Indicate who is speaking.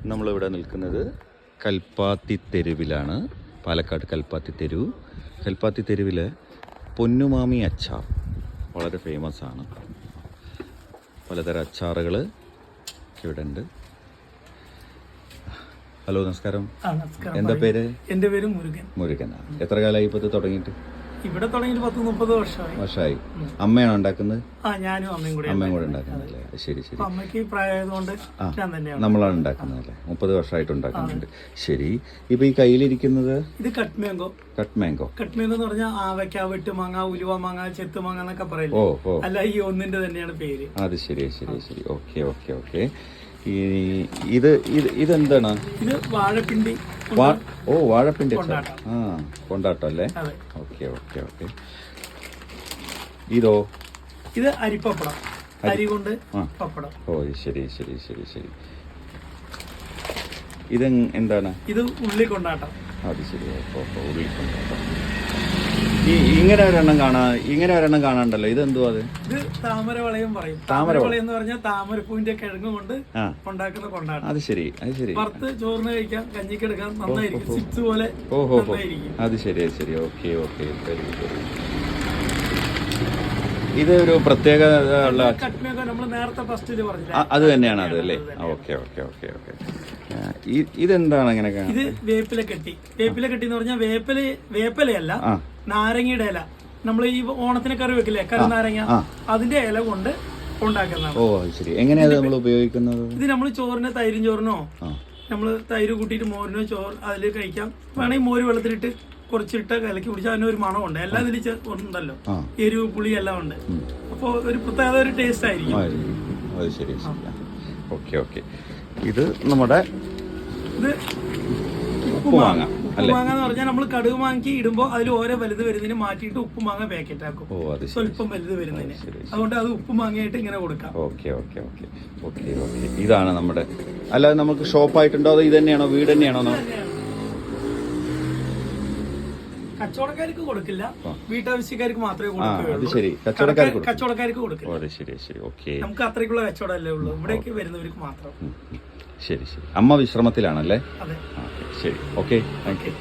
Speaker 1: നമ്മളിവിടെ നിൽക്കുന്നത് കൽപ്പാത്തി തെരുവിലാണ്. പാലക്കാട് കൽപ്പാത്തി തെരുവ്. കൽപ്പാത്തി തെരുവിലെ പൊന്നുമാമി അച്ചാർ വളരെ ഫേമസ് ആണ്. പലതരം അച്ചാറുകൾ ഇവിടെ ഉണ്ട്. ഹലോ, നമസ്കാരം. എന്താ പേര്?
Speaker 2: എന്റെ പേര് മുരുകൻ.
Speaker 1: മുരുകനാണ്. എത്ര കാലമായി ഇപ്പോൾ തുടങ്ങിയിട്ട്?
Speaker 2: ഇവിടെ തുടങ്ങിയിട്ട് 10-30
Speaker 1: വർഷമായി. അമ്മയാണോ ഉണ്ടാക്കുന്നത്?
Speaker 2: ഞാനും അമ്മയും കൂടെ
Speaker 1: ഉണ്ടാക്കുന്നതല്ലേ? ശരി ശരി.
Speaker 2: അമ്മയ്ക്ക് പ്രായമായതുകൊണ്ട് ഞാൻ തന്നെയാണ്
Speaker 1: നമ്മളാണ് ഉണ്ടാക്കുന്നതല്ലേ? 30 വർഷമായിട്ട് ഉണ്ടാക്കുന്നുണ്ട്. ശരി. ഇപ്പൊ ഈ കയ്യിലിരിക്കുന്നത്
Speaker 2: ഇത് കട്ട് മാംഗോ.
Speaker 1: കട്ട് മാംഗോ
Speaker 2: എന്ന് പറഞ്ഞാൽ ആവയ്ക്ക, വെട്ടുമാങ്ങ, ഉലുവ മാങ്ങ, ചെത്തുമാങ്ങ എന്നൊക്കെ പറയില്ലേ? അല്ല, ഈ ഒന്നിന്റെ തന്നെയാണ് പേര്.
Speaker 1: അത് ശരി ശരി ശരി. Okay okay okay. ഇതെന്താണ്?
Speaker 2: ഇത് വാഴപ്പിണ്ടി.
Speaker 1: വാഴപ്പിണ്ടി കൊണ്ടാട്ടം അല്ലേ? Okay okay okay. ഇത്
Speaker 2: അരിപ്പപ്പടം. അരി കൊണ്ട് പപ്പടം.
Speaker 1: ശരി ശരി ശരി ശരി. ഇത് എന്താണ്?
Speaker 2: ഇത് ഉള്ളി കൊണ്ടാട്ടം.
Speaker 1: അത് ശരി. ഉള്ളി കൊണ്ടാട്ടം. ഇങ്ങനെ ഒരെണ്ണം കാണാണ്ടല്ലോ. ഇതെന്തുവാ? അത്
Speaker 2: ഇത് താമര വളയം പറയും. താമര വളയം എന്ന് പറഞ്ഞാൽ താമരപ്പൂവിന്റെ കിഴങ്ങ് കൊണ്ട് ഉണ്ടാക്കുന്ന കൊണ്ടാട്ടം.
Speaker 1: അത് ശരി അത് ശരി.
Speaker 2: പുറത്ത് ചോറിന് കഴിക്കാം, കഞ്ഞിക്ക് എടുക്കാം, നന്നായിരിക്കും. ചിപ്സ് പോലെ.
Speaker 1: അത് ശരി അത് ശരി. Okay okay. ഇത് ഒരു പ്രത്യേക
Speaker 2: നമ്മൾ നേരത്തെ ഫസ്റ്റില് പറഞ്ഞില്ല,
Speaker 1: അത് തന്നെയാണ് അത് അല്ലേ? Okay okay okay okay. ഇതെന്താണ് ഇങ്ങനെ?
Speaker 2: ഇത് വേപ്പില കെട്ടി. വേപ്പില കെട്ടി എന്ന് പറഞ്ഞാൽ വേപ്പിലയല്ല, നാരങ്ങയുടെ ഇല. നമ്മൾ ഈ ഓണത്തിന് കറി വെക്കില്ലേ, കരുനാരങ്ങ, അതിന്റെ ഇല കൊണ്ട് ഉണ്ടാക്കുന്നതാണ്.
Speaker 1: ശരി. എങ്ങനെയാണ് നമ്മൾ ഉപയോഗിക്കുന്നത്?
Speaker 2: ഇത് നമ്മൾ ചോറിന്, തൈരും ചോറിനോ, നമ്മൾ തൈര് കൂട്ടിയിട്ട് മോരിനോ ചോറ് അതിൽ കഴിക്കാം. വേണമെങ്കിൽ മോര് വെള്ളത്തിലിട്ട് കുറച്ചിട്ട് കലക്കി കുടിച്ചാൽ അതിനൊരു മണമുണ്ട്. എല്ലാം ഇതിൽ ഉണ്ടല്ലോ, എരിവ്, പുളി എല്ലാം ഉണ്ട്. അപ്പൊ ഒരു പ്രത്യേക ഒരു ടേസ്റ്റ് ആയിരിക്കും.
Speaker 1: ഇത് നമ്മുടെ ഉപ്പുമാങ്ങ
Speaker 2: എന്ന് പറഞ്ഞാൽ നമ്മൾ കടുക് മാങ്ങി ഇടുമ്പോൾ അതിൽ ഓരോ വലുത് വരുന്നതിന് മാറ്റിയിട്ട് ഉപ്പുമാങ്ങ പാക്കറ്റ് ആക്കും, സ്വല്പം വലുത് വരുന്നതിന്. അതുകൊണ്ട് അത് ഉപ്പുമാങ്ങയായിട്ട് ഇങ്ങനെ കൊടുക്കാം.
Speaker 1: ഇതാണ് നമ്മുടെ. അല്ലാതെ നമുക്ക് ഷോപ്പായിട്ടുണ്ടോ അതോ ഇത് തന്നെയാണോ, വീട് തന്നെയാണോ?
Speaker 2: കച്ചവടക്കാർക്ക് കൊടുക്കില്ല, വീട്ടാവശ്യക്കാർക്ക് മാത്രമേ കൊടുക്കുകയുള്ളൂ. കച്ചവടക്കാർക്ക് കൊടുക്കില്ല. നമുക്ക് അത്രയ്ക്കുള്ള കച്ചവടമല്ലേ ഉള്ളൂ, ഇവിടേക്ക് വരുന്നവർക്ക് മാത്രം.
Speaker 1: ശരി ശരി. അമ്മ വിശ്രമത്തിലാണല്ലേ?
Speaker 2: അതെ.
Speaker 1: ശരി. Okay, thank you.